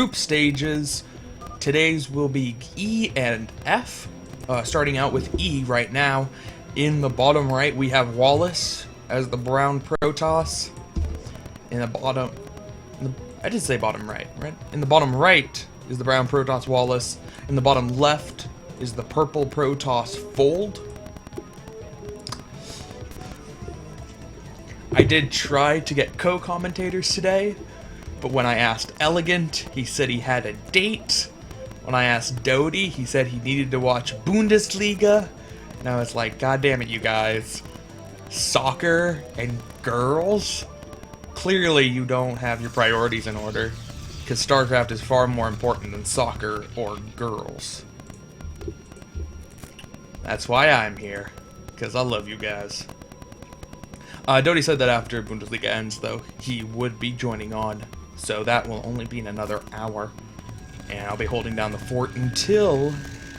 group stages. Today's will be E and F. Starting out with E right now. In the bottom right, we have Wallace as the brown Protoss. In the bottom... I did say bottom right, right? In the bottom right is the brown Protoss Wallace. In the bottom left is the purple Protoss Fold. I did try to get co-commentators today, but when I asked Elegant, he said he had a date. When I asked Doty, he said he needed to watch Bundesliga. And I was like, God damn it, you guys. Soccer and girls? Clearly you don't have your priorities in order, because StarCraft is far more important than soccer or girls. That's why I'm here, because I love you guys. Doty said that after Bundesliga ends, though, he would be joining on, so that will only be in another hour. And I'll be holding down the fort until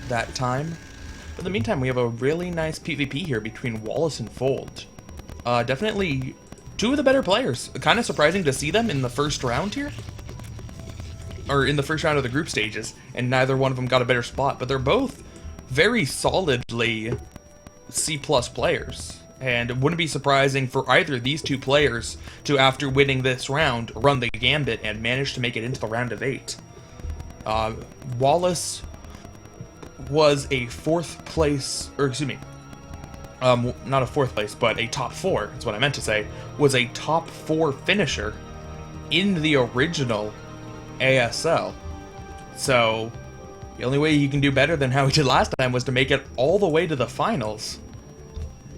that time. But in the meantime, we have a really nice PvP here between Wallace and Fold. Definitely two of the better players. Kind of surprising to see them in the first round here. Or in the first round of the group stages. And neither one of them got a better spot. But they're both very solidly C+ players. And it wouldn't be surprising for either of these two players to, after winning this round, run the gambit and manage to make it into the round of 8. Wallace was a 4th place, or excuse me, not a 4th place, but a top 4, that's what I meant to say, was a top 4 finisher in the original ASL. So, the only way you can do better than how he did last time was to make it all the way to the finals.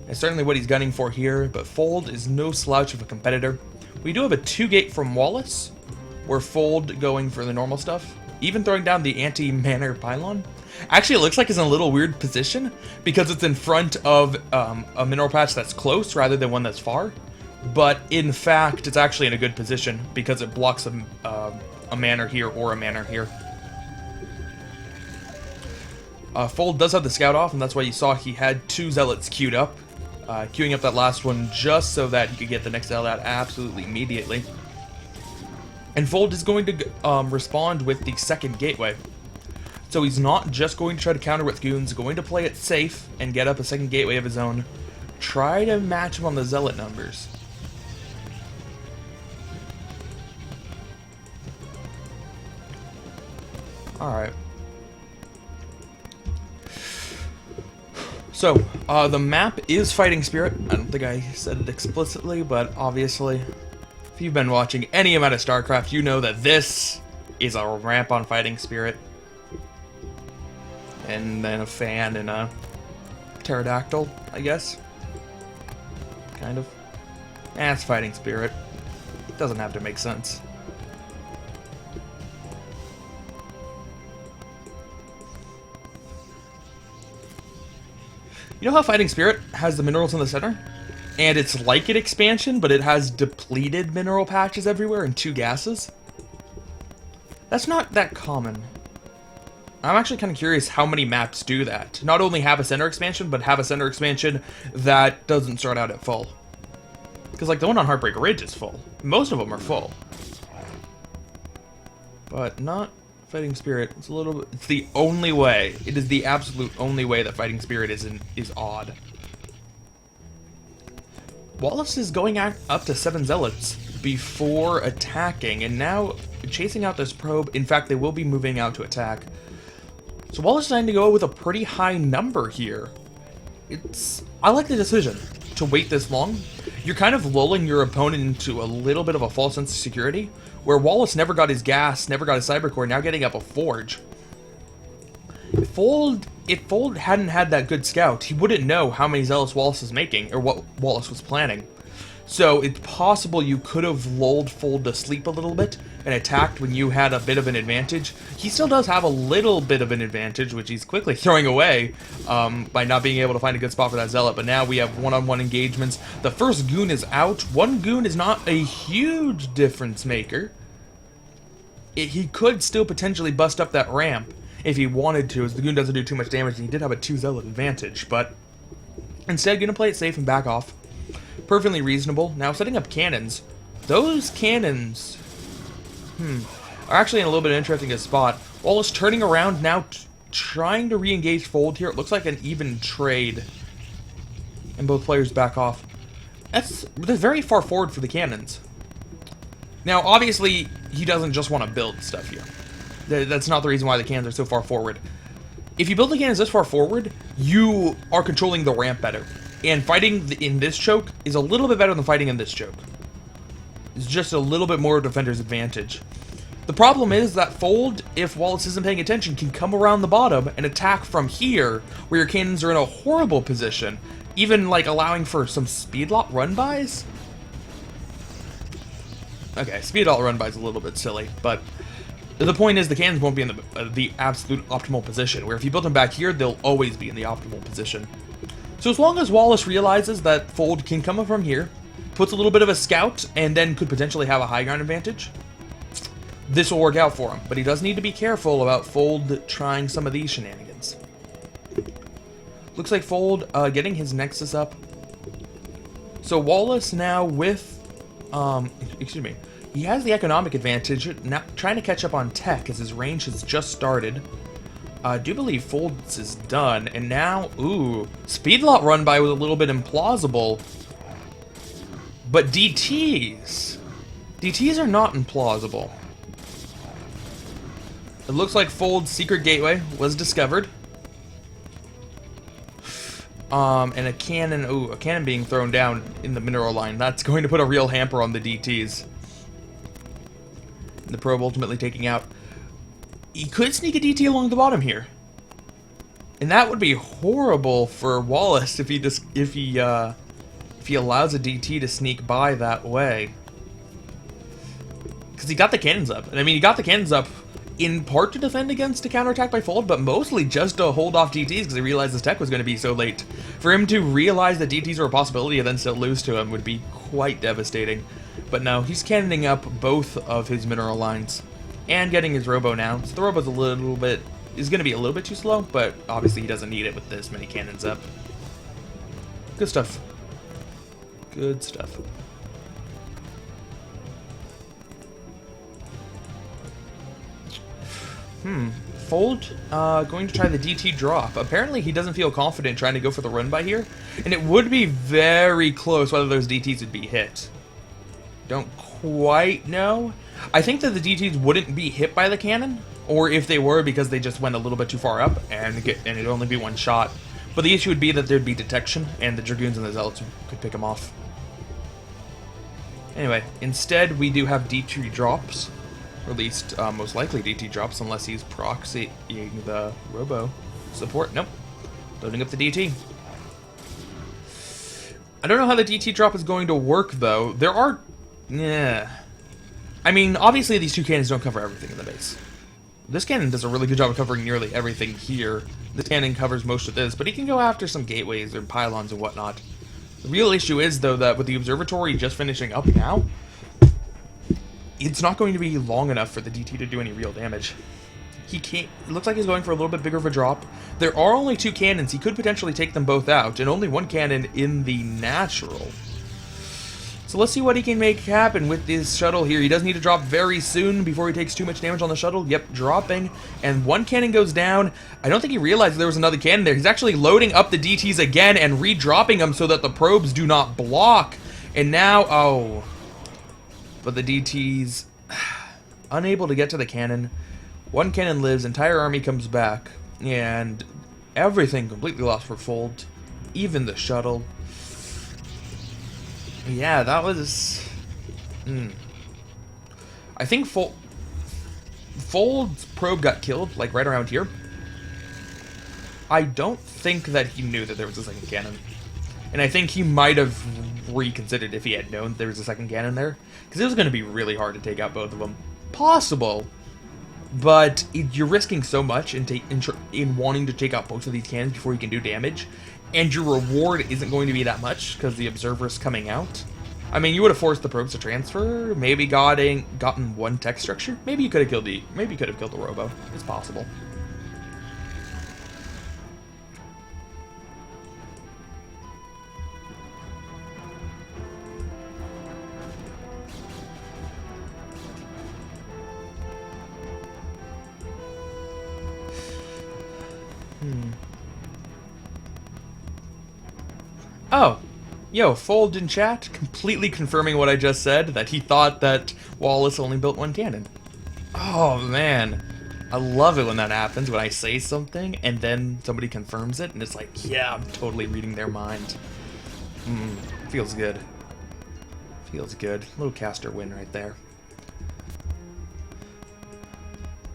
It's certainly what he's gunning for here, but Fold is no slouch of a competitor. We do have a 2-gate from Wallace, where Fold going for the normal stuff, even throwing down the anti-manor pylon. Actually, it looks like it's in a little weird position, because it's in front of a mineral patch that's close rather than one that's far. But in fact, it's actually in a good position, because it blocks a manor here or a manor here. Fold does have the scout off, and that's why you saw he had 2 zealots queued up. Queuing up that last one just so that he could get the next zealot absolutely immediately. And Fold is going to respond with the 2nd gateway. So he's not just going to try to counter with goons, going to play it safe and get up a 2nd gateway of his own. Try to match him on the zealot numbers. Alright. So, the map is Fighting Spirit. I don't think I said it explicitly, but obviously, if you've been watching any amount of StarCraft, you know that this is a ramp on Fighting Spirit. And then a fan and a pterodactyl, I guess. Kind of. It's Fighting Spirit. It doesn't have to make sense. You know how Fighting Spirit has the minerals in the center? And it's like an expansion, but it has depleted mineral patches everywhere and 2 gases? That's not that common. I'm actually kind of curious how many maps do that. Not only have a center expansion, but have a center expansion that doesn't start out at full. Because like the one on Heartbreak Ridge is full. Most of them are full. But not Fighting Spirit. It's a little bit, it's the only way. It is the absolute only way that Fighting Spirit is odd. Wallace is going up to 7 zealots before attacking, and now chasing out this probe. In fact, they will be moving out to attack. So Wallace is trying to go with a pretty high number here. I like the decision to wait this long. You're kind of lulling your opponent into a little bit of a false sense of security, where Wallace never got his gas, never got his cybercore, now getting up a forge. If Fold hadn't had that good scout, he wouldn't know how many zealots Wallace was making, or what Wallace was planning. So it's possible you could have lulled Fold to sleep a little bit and attacked when you had a bit of an advantage. He still does have a little bit of an advantage, which he's quickly throwing away by not being able to find a good spot for that zealot. But now we have one-on-one engagements. The first goon is out. One goon is not a huge difference maker. He could still potentially bust up that ramp if he wanted to, as the goon doesn't do too much damage, and he did have a 2 zealot advantage. But instead, gonna play it safe and back off. Perfectly reasonable. Now, setting up cannons. Those cannons... are actually in a little bit interesting spot. Wallace turning around now, trying to re-engage Fold here. It looks like an even trade. And both players back off. They're very far forward for the cannons. Now, obviously, he doesn't just want to build stuff here. That's not the reason why the cannons are so far forward. If you build the cannons this far forward, you are controlling the ramp better. And fighting in this choke is a little bit better than fighting in this choke. It's just a little bit more defender's advantage. The problem is that Fold, if Wallace isn't paying attention, can come around the bottom and attack from here, where your cannons are in a horrible position. Even, like, allowing for some speed lot run-bys? Okay, speed lot run-bys a little bit silly, but the point is the cannons won't be in the absolute optimal position, where if you build them back here, they'll always be in the optimal position. So as long as Wallace realizes that Fold can come up from here, puts a little bit of a scout, and then could potentially have a high ground advantage, this will work out for him. But he does need to be careful about Fold trying some of these shenanigans. Looks like Fold getting his Nexus up. So Wallace now with, excuse me, he has the economic advantage, now trying to catch up on tech as his range has just started. I do believe Fold's is done, and now, ooh, speed lot run by was a little bit implausible. But DTs are not implausible. It looks like Fold's secret gateway was discovered. And a cannon being thrown down in the mineral line. That's going to put a real hamper on the DTs. And the probe ultimately taking out. He could sneak a DT along the bottom here. And that would be horrible for Wallace if he allows a DT to sneak by that way. Because he got the cannons up. And I mean, he got the cannons up in part to defend against a counterattack by Fold, but mostly just to hold off DTs because he realized his tech was going to be so late. For him to realize that DTs are a possibility and then still lose to him would be quite devastating. But no, he's cannoning up both of his mineral lines and getting his Robo now. So the Robo's is going to be a little bit too slow, but obviously he doesn't need it with this many cannons up. Good stuff. Good stuff. Fold, going to try the DT drop. Apparently he doesn't feel confident trying to go for the run by here, and it would be very close whether those DTs would be hit. Don't quite know. I think that the DTs wouldn't be hit by the cannon, or if they were, because they just went a little bit too far up, and it'd only be one shot. But the issue would be that there'd be detection, and the Dragoons and the Zealots could pick them off. Anyway, instead we do have DT drops. Or at least, most likely DT drops, unless he's proxying the Robo support. Nope. Loading up the DT. I don't know how the DT drop is going to work, though. There are... yeah. I mean, obviously these two cannons don't cover everything in the base. This cannon does a really good job of covering nearly everything here. This cannon covers most of this, but he can go after some gateways or pylons and whatnot. The real issue is, though, that with the observatory just finishing up now, it's not going to be long enough for the DT to do any real damage. He can't... It looks like he's going for a little bit bigger of a drop. There are only two cannons. He could potentially take them both out, and only one cannon in the natural. So let's see what he can make happen with this shuttle here. He does need to drop very soon before he takes too much damage on the shuttle. Yep, dropping. And one cannon goes down. I don't think he realized there was another cannon there. He's actually loading up the DTs again and re-dropping them so that the probes do not block. And now... oh... but the DTs, unable to get to the cannon. One cannon lives, entire army comes back, and everything completely lost for Fold, even the shuttle. Yeah, that was... I think Fold's probe got killed, like right around here. I don't think that he knew that there was a second cannon. And I think he might have reconsidered if he had known there was a second cannon there. Because it was going to be really hard to take out both of them. Possible. But you're risking so much in wanting to take out both of these cannons before you can do damage. And your reward isn't going to be that much because the Observer's coming out. I mean, you would have forced the probes to transfer. Maybe gotten one tech structure. Maybe you could have killed the Robo. It's possible. Oh, yo, Fold in chat, completely confirming what I just said, that he thought that Wallace only built one cannon. Oh, man. I love it when that happens, when I say something, and then somebody confirms it, and it's like, yeah, I'm totally reading their mind. Feels good. Feels good. Little caster win right there.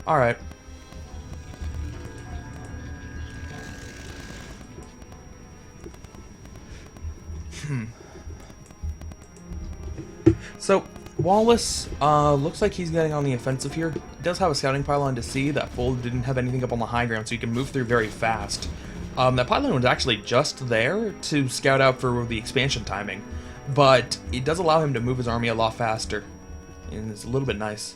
Alright. So, Wallace looks like he's getting on the offensive here. He does have a scouting pylon to see. That Fold didn't have anything up on the high ground, so he can move through very fast. That pylon was actually just there to scout out for the expansion timing, but it does allow him to move his army a lot faster, and it's a little bit nice.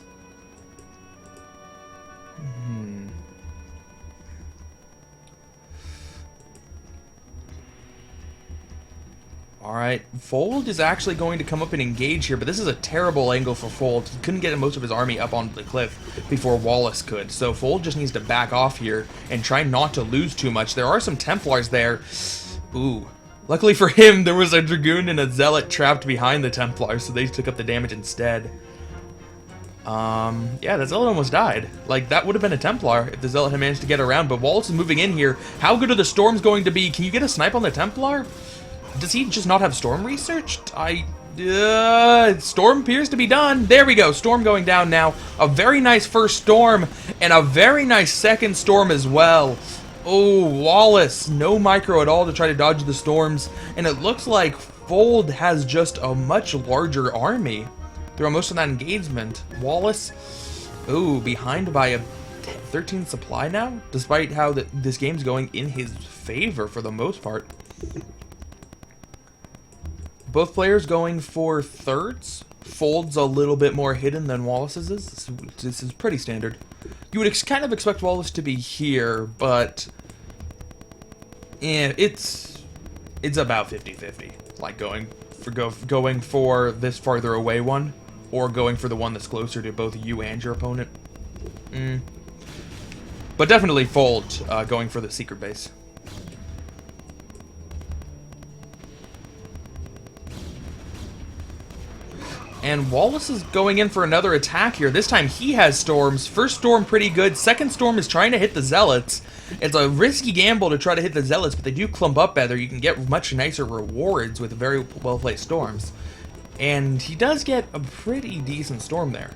Alright, Fold is actually going to come up and engage here, but this is a terrible angle for Fold. He couldn't get most of his army up onto the cliff before Wallace could, so Fold just needs to back off here and try not to lose too much. There are some Templars there. Ooh. Luckily for him, there was a Dragoon and a Zealot trapped behind the Templars, so they took up the damage instead. Yeah, the Zealot almost died. Like, that would have been a Templar if the Zealot had managed to get around, but Wallace is moving in here. How good are the Storms going to be? Can you get a snipe on the Templar? Does he just not have Storm researched? Storm appears to be done. There we go. Storm going down now. A very nice first Storm, and a very nice second Storm as well. Oh, Wallace. No micro at all to try to dodge the Storms. And it looks like Fold has just a much larger army throughout most of that engagement. Wallace, ooh, behind by a 13 supply now, despite how this game's going in his favor for the most part. Both players going for thirds. Fold's a little bit more hidden than Wallace's is. This is pretty standard. You would kind of expect Wallace to be here, but yeah, it's about 50-50. Like going for this farther away one, or going for the one that's closer to both you and your opponent. But definitely Fold going for the secret base. And Wallace is going in for another attack here. This time he has Storms. First Storm pretty good. Second Storm is trying to hit the Zealots. It's a risky gamble to try to hit the Zealots, but they do clump up better. You can get much nicer rewards with very well-placed Storms. And he does get a pretty decent Storm there,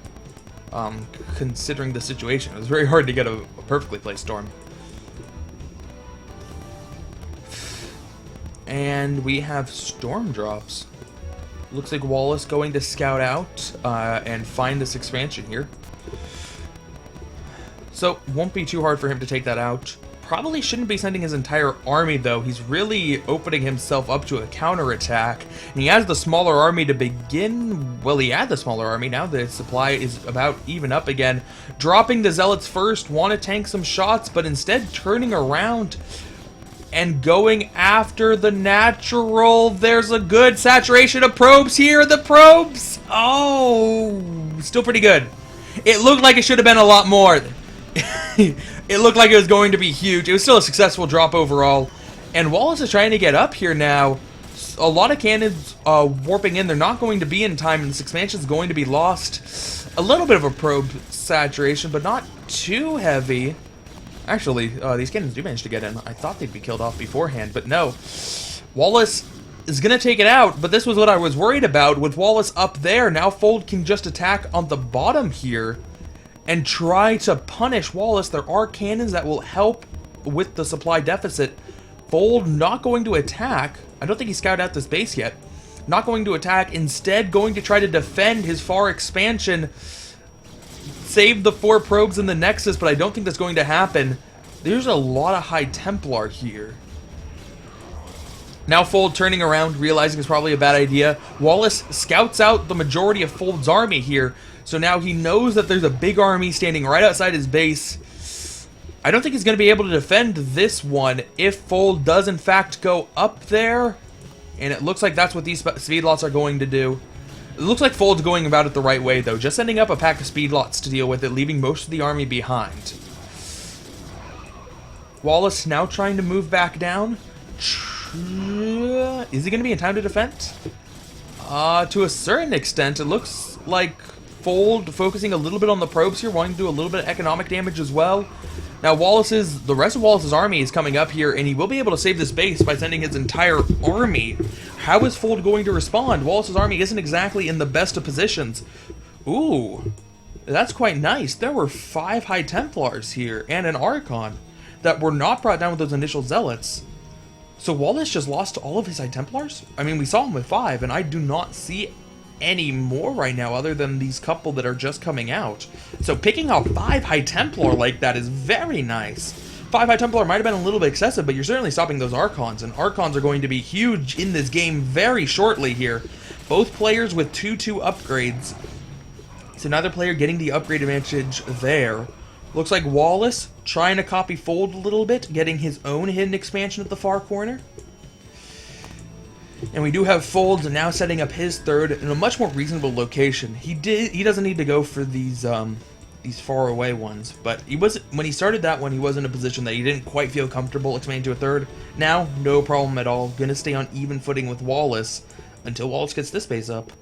considering the situation. It was very hard to get a perfectly placed Storm. And we have Storm drops. Looks like Wallace going to scout out and find this expansion here. So, won't be too hard for him to take that out. Probably shouldn't be sending his entire army, though. He's really opening himself up to a counterattack. And he has the smaller army to begin. Well, he had the smaller army. Now the supply is about even up again. Dropping the Zealots first. Want to tank some shots, but instead turning around and going after the natural. There's a good saturation of probes here. The probes! Oh, still pretty good. It looked like it should have been a lot more. It looked like it was going to be huge. It was still a successful drop overall. And Wallace is trying to get up here now. A lot of cannons warping in. They're not going to be in time, and this expansion is going to be lost. A little bit of a probe saturation, but not too heavy. Actually, these cannons do manage to get in. I thought they'd be killed off beforehand, but no. Wallace is going to take it out, but this was what I was worried about. With Wallace up there, now Fold can just attack on the bottom here and try to punish Wallace. There are cannons that will help with the supply deficit. Fold not going to attack. I don't think he scouted out this base yet. Not going to attack. Instead, going to try to defend his far expansion. Save the 4 probes in the Nexus, but I don't think that's going to happen. There's a lot of High Templar here. Now Fold turning around, realizing it's probably a bad idea. Wallace scouts out the majority of Fold's army here, so now he knows that there's a big army standing right outside his base. I don't think he's going to be able to defend this one if Fold does in fact go up there, and it looks like that's what these speedlots are going to do. It looks like Fold's going about it the right way, though. Just sending up a pack of speedlots to deal with it, leaving most of the army behind. Wallace now trying to move back down. Is he going to be in time to defend? To a certain extent, it looks like Fold focusing a little bit on the probes here, wanting to do a little bit of economic damage as well. Now the rest of Wallace's army is coming up here, and he will be able to save this base by sending his entire army. How is Fold going to respond? Wallace's army isn't exactly in the best of positions. Ooh, that's quite nice. There were 5 High Templars here, and an Archon, that were not brought down with those initial Zealots. So Wallace just lost all of his High Templars? I mean, we saw him with 5, and I do not see any more right now other than these couple that are just coming out. So picking off 5 High Templar like that is very nice. 5 High Templar might have been a little bit excessive, but you're certainly stopping those Archons, and Archons are going to be huge in this game very shortly here. Both players with 2/2 upgrades. So neither player getting the upgrade advantage there. Looks like Wallace trying to copy Fold a little bit, getting his own hidden expansion at the far corner. And we do have Fold now setting up his third in a much more reasonable location. He doesn't need to go for these far away ones, but when he started that one, he was in a position that he didn't quite feel comfortable expanding to a third. Now, no problem at all. Gonna stay on even footing with Wallace until Wallace gets this base up.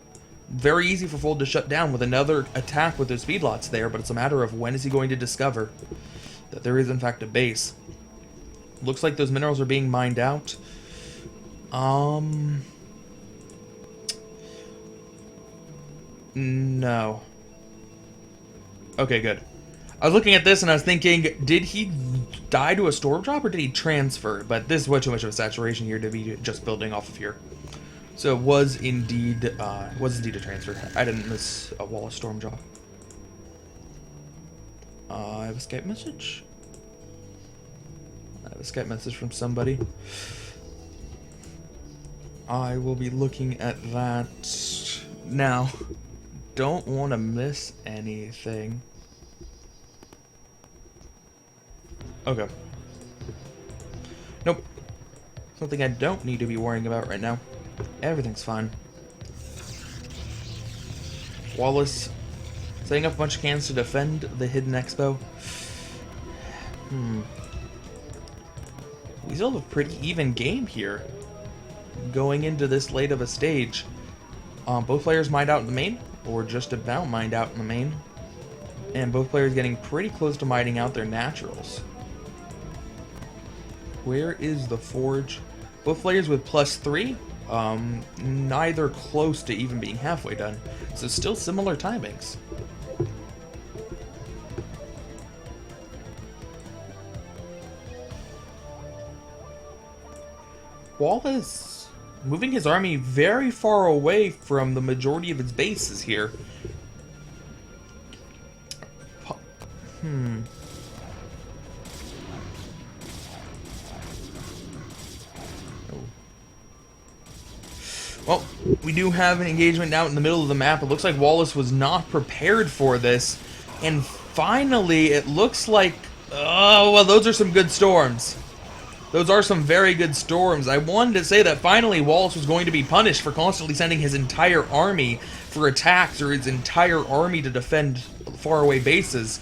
Very easy for Fold to shut down with another attack with those feedlots there, but it's a matter of when is he going to discover that there is in fact a base. Looks like those minerals are being mined out. No. Okay, good. I was looking at this and I was thinking, did he die to a storm drop or did he transfer? But this is way too much of a saturation here to be just building off of here. So it was indeed a transfer. I didn't miss a Wallace storm drop. I have a Skype message. I have a Skype message from somebody. I will be looking at that now. Don't want to miss anything. Okay. Nope. Something I don't need to be worrying about right now. Everything's fine. Wallace setting up a bunch of cannons to defend the hidden expo. We still have a pretty even game here going into this late of a stage. Both players mined out in the main, or just about mined out in the main. And both players getting pretty close to mining out their naturals. Where is the forge? Both players with +3. Neither close to even being halfway done. So still similar timings. Wallace moving his army very far away from the majority of its bases here. Well, we do have an engagement out in the middle of the map. It looks like Wallace was not prepared for this. And finally, it looks like... Oh, well, those are some good storms. Those are some very good storms. I wanted to say that finally Wallace was going to be punished for constantly sending his entire army for attacks or his entire army to defend faraway bases.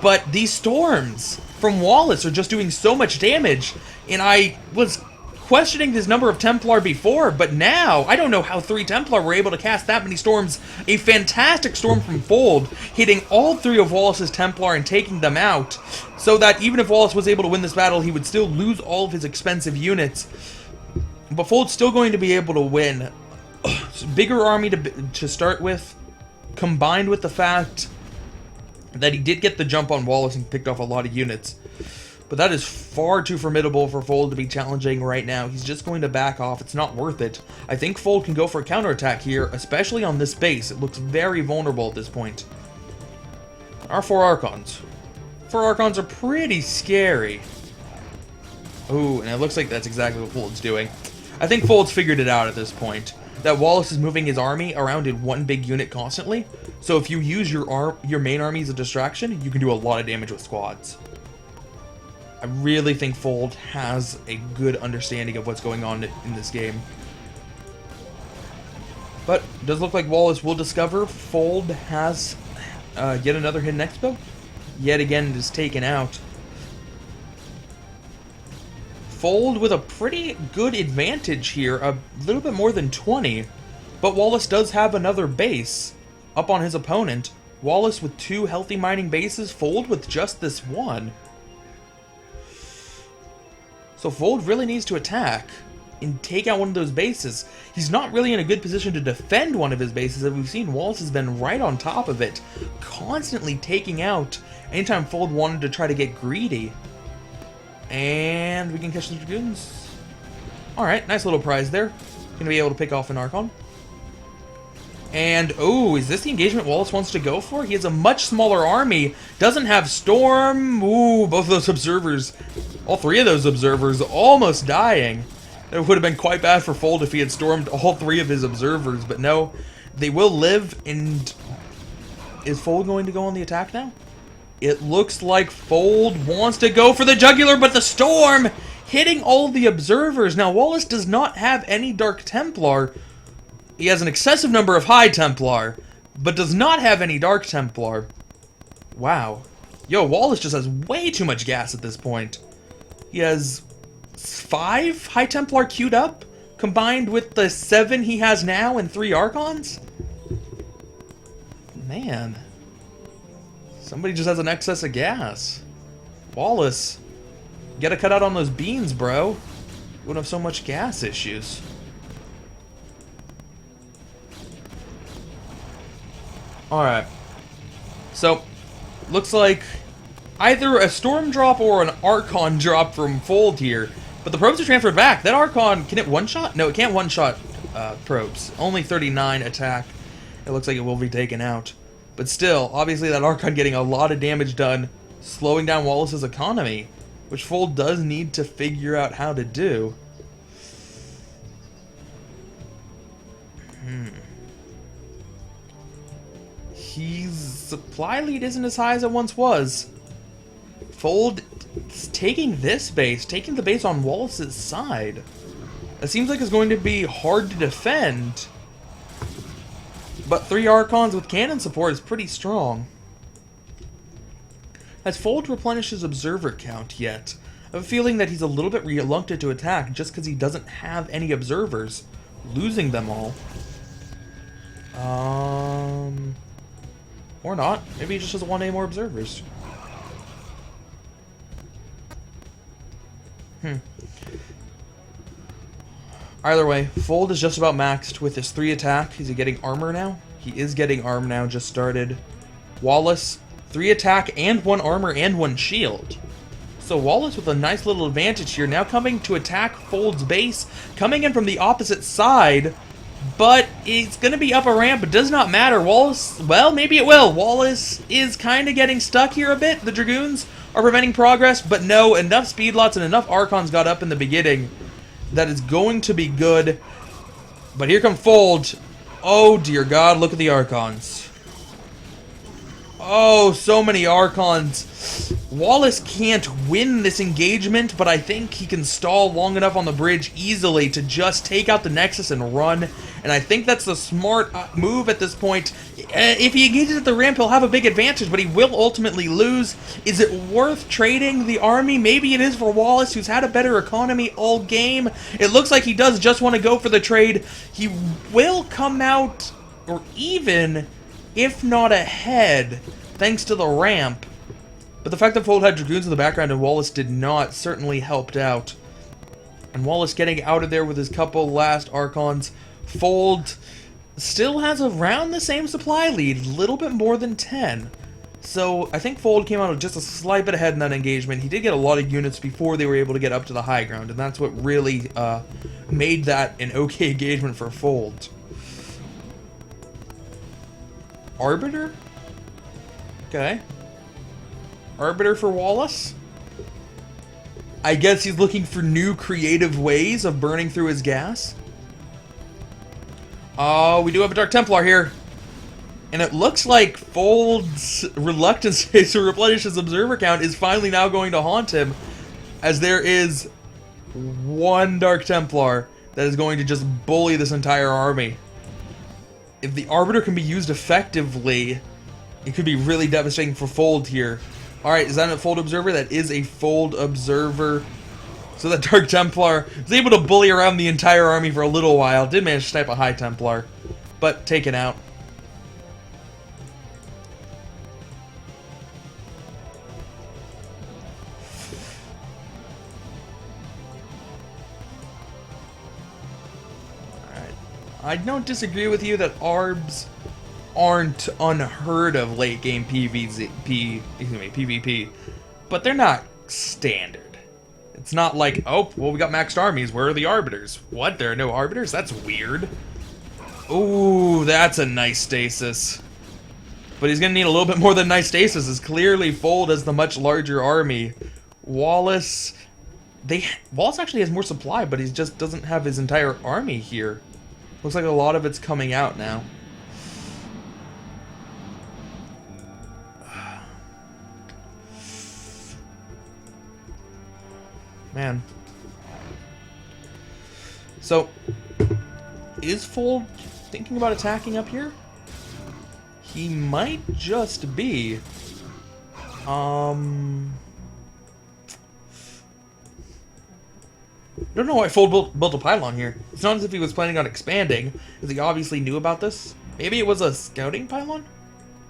But these storms from Wallace are just doing so much damage. And I was questioning his number of Templar before, but now I don't know how 3 Templar were able to cast that many storms. A fantastic storm from Fold, hitting all 3 of Wallace's Templar and taking them out, so that even if Wallace was able to win this battle, he would still lose all of his expensive units. But Fold's still going to be able to win. Bigger army to start with, combined with the fact that he did get the jump on Wallace and picked off a lot of units. But that is far too formidable for Fold to be challenging right now. He's just going to back off. It's not worth it. I think Fold can go for a counterattack here, especially on this base. It looks very vulnerable at this point. Our 4 Archons. 4 Archons are pretty scary. Ooh, and it looks like that's exactly what Fold's doing. I think Fold's figured it out at this point. That Wallace is moving his army around in one big unit constantly. So if you use your main army as a distraction, you can do a lot of damage with squads. I really think Fold has a good understanding of what's going on in this game. But it does look like Wallace will discover Fold has yet another hidden expo. Yet again it is taken out. Fold with a pretty good advantage here, a little bit more than 20. But Wallace does have another base up on his opponent. Wallace with 2 healthy mining bases, Fold with just this one. So Fold really needs to attack and take out one of those bases. He's not really in a good position to defend one of his bases, as we've seen Wallace has been right on top of it, constantly taking out anytime Fold wanted to try to get greedy. And we can catch the Dragoons. Alright, nice little prize there. Gonna be able to pick off an Archon. And, oh, is this the engagement Wallace wants to go for? He has a much smaller army, doesn't have Storm. Ooh, both of those observers, all 3 of those observers almost dying. It would have been quite bad for Fold if he had stormed all 3 of his observers, but no, they will live. And is Fold going to go on the attack now? It looks like Fold wants to go for the jugular, but the storm hitting all the observers. Now, Wallace does not have any Dark Templar. He has an excessive number of High Templar, but does not have any Dark Templar. Wow. Yo, Wallace just has way too much gas at this point. He has 5 High Templar queued up, combined with the 7 he has now and 3 Archons? Man. Somebody just has an excess of gas. Wallace, you gotta cut out on those beans, bro. You wouldn't have so much gas issues. Alright. So, looks like either a Storm drop or an Archon drop from Fold here. But the probes are transferred back. That Archon, can it one-shot? No, it can't one-shot probes. Only 39 attack. It looks like it will be taken out. But still, obviously that Archon getting a lot of damage done, slowing down Wallace's economy, which Fold does need to figure out how to do. His supply lead isn't as high as it once was. Fold is taking this base, taking the base on Wallace's side. It seems like it's going to be hard to defend. But 3 Archons with cannon support is pretty strong. Has Fold replenished his observer count yet? I have a feeling that he's a little bit reluctant to attack just because he doesn't have any observers. Losing them all. Or not. Maybe he just doesn't want any more observers. Either way, Fold is just about maxed with his 3 attack. Is he getting armor now? He is getting armor now, just started. Wallace, 3 attack and 1 armor and 1 shield. So Wallace with a nice little advantage here, now coming to attack Fold's base, coming in from the opposite side, but it's going to be up a ramp. It does not matter. Wallace, well, maybe it will. Wallace is kind of getting stuck here a bit. The Dragoons are preventing progress, but no, enough speed lots and enough Archons got up in the beginning. That is going to be good. But here come Fold. Oh, dear God, look at the Archons. Oh, so many Archons. Wallace can't win this engagement, but I think he can stall long enough on the bridge easily to just take out the Nexus and run. And I think that's the smart move at this point. If he engages at the ramp, he'll have a big advantage, but he will ultimately lose. Is it worth trading the army? Maybe it is for Wallace, who's had a better economy all game. It looks like he does just want to go for the trade. He will come out, or even, if not ahead, thanks to the ramp. But the fact that Fold had Dragoons in the background and Wallace did not certainly helped out. And Wallace getting out of there with his couple last Archons. Fold still has around the same supply lead, a little bit more than 10. So I think Fold came out just a slight bit ahead in that engagement. He did get a lot of units before they were able to get up to the high ground, and that's what really made that an okay engagement for Fold. Arbiter? Okay. Arbiter for Wallace? I guess he's looking for new creative ways of burning through his gas. Oh, we do have a Dark Templar here. And it looks like Fold's reluctance to replenish his observer count is finally now going to haunt him, as there is 1 Dark Templar that is going to just bully this entire army. If the Arbiter can be used effectively, it could be really devastating for Fold here. Alright, is that a Fold Observer? That is a Fold Observer. So So the Dark Templar was able to bully around the entire army for a little while. Did manage to snipe a High Templar, but taken out. I don't disagree with you that ARBs aren't unheard of late game PvP, but they're not standard. It's not like, oh, well, we got maxed armies. Where are the arbiters? What? There are no arbiters? That's weird. Ooh, that's a nice stasis. But he's gonna need a little bit more than nice stasis, as clearly Fold has the much larger army. Wallace actually has more supply, but he just doesn't have his entire army here. Looks like a lot of it's coming out now. Man. So, is Fold thinking about attacking up here? He might just be. I don't know why Fold built a pylon here. It's not as if he was planning on expanding, because he obviously knew about this. Maybe it was a scouting pylon?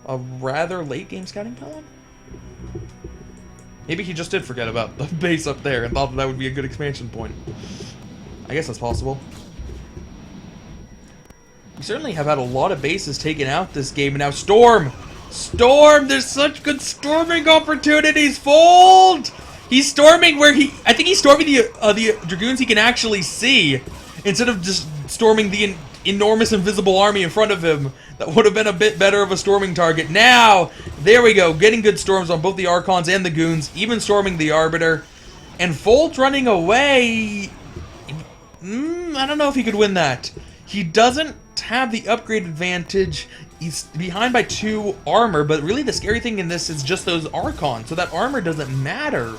A rather late game scouting pylon? Maybe he just did forget about the base up there and thought that would be a good expansion point. I guess that's possible. We certainly have had a lot of bases taken out this game, and now Storm! Storm! There's such good storming opportunities! Fold! He's storming where I think he's storming the Dragoons he can actually see, instead of just storming the enormous invisible army in front of him. That would have been a bit better of a storming target. Now, there we go, getting good storms on both the Archons and the Goons, even storming the Arbiter. And Fold's running away. I don't know if he could win that. He doesn't have the upgrade advantage. He's behind by 2 armor, but really the scary thing in this is just those Archons, so that armor doesn't matter.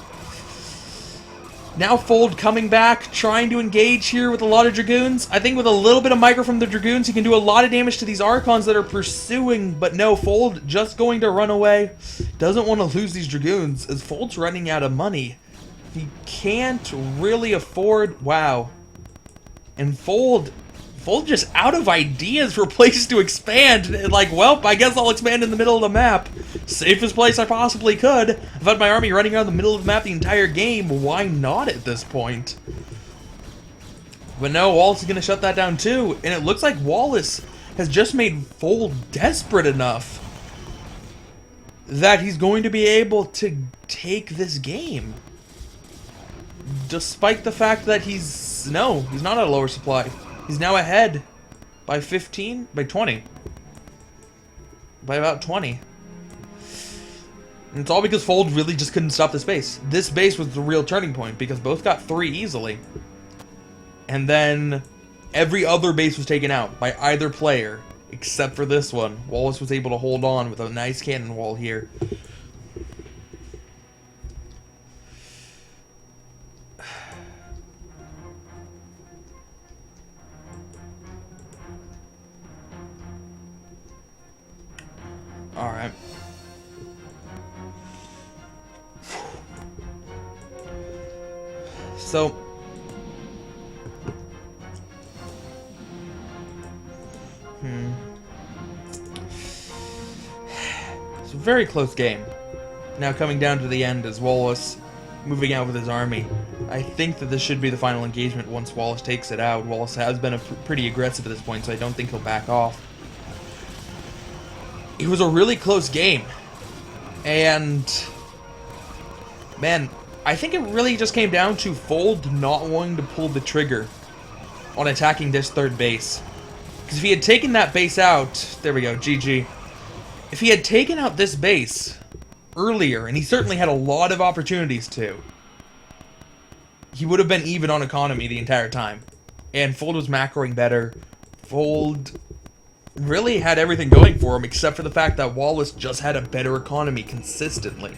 Now Fold coming back, trying to engage here with a lot of Dragoons. I think with a little bit of micro from the Dragoons, he can do a lot of damage to these Archons that are pursuing, but no, Fold just going to run away. Doesn't want to lose these Dragoons, as Fold's running out of money. He can't really afford... Wow. And Fold just out of ideas for places to expand. Like, well, I guess I'll expand in the middle of the map. Safest place I possibly could. I've had my army running around the middle of the map the entire game. Why not at this point? But no, Wallace is going to shut that down too. And it looks like Wallace has just made Fold desperate enough that he's going to be able to take this game. Despite the fact that he's not at a lower supply. He's now ahead by 15, by 20. By about 20. And it's all because Fold really just couldn't stop this base. This base was the real turning point because both got 3 easily. And then every other base was taken out by either player except for this one. Wallace was able to hold on with a nice cannon wall here. Alright. So... It's a very close game. Now coming down to the end is Wallace moving out with his army. I think that this should be the final engagement once Wallace takes it out. Wallace has been pretty aggressive at this point, so I don't think he'll back off. It was a really close game, and man, I think it really just came down to Fold not wanting to pull the trigger on attacking this third base. Because if he had taken that base out, there we go, GG. If he had taken out this base earlier, and he certainly had a lot of opportunities to, he would have been even on economy the entire time. And Fold was macroing better. Fold really had everything going for him, except for the fact that Wallace just had a better economy consistently.